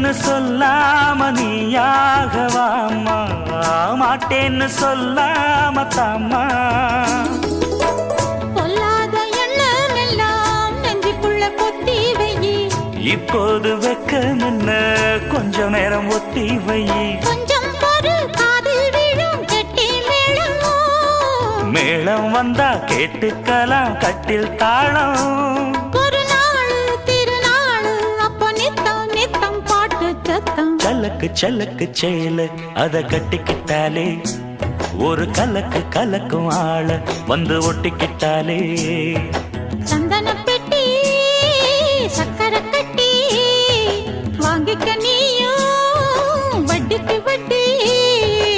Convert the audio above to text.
மாட்டேன்னு சொல்லாம நீயாகவாமா, மாட்டேன்னு சொல்லாம தாமா. சொல்லாத எண்ணம் எல்லாம் நெஞ்சுக்குள்ள கொத்தி வையி. இப்போது வெக்கம் என்ன, கொஞ்ச நேரம் ஒத்தி வையி. கொஞ்சம் பொறு, காதில் விழும் கெட்டி மேளம். மேளம் வந்தா கேட்டுக்கலாம் கட்டில் தாளம். ஒரு நாள் திருநாள் அப்ப நித்தம் நித்தம் பாட்டு சத்தம். சலக்கு சலக்கு சேல அத கட்டிக்கிட்டாலே, ஒரு கலக்கு கலக்கும் ஆள வந்து ஒட்டிக்கிட்டாலே. சந்தன பெட்டி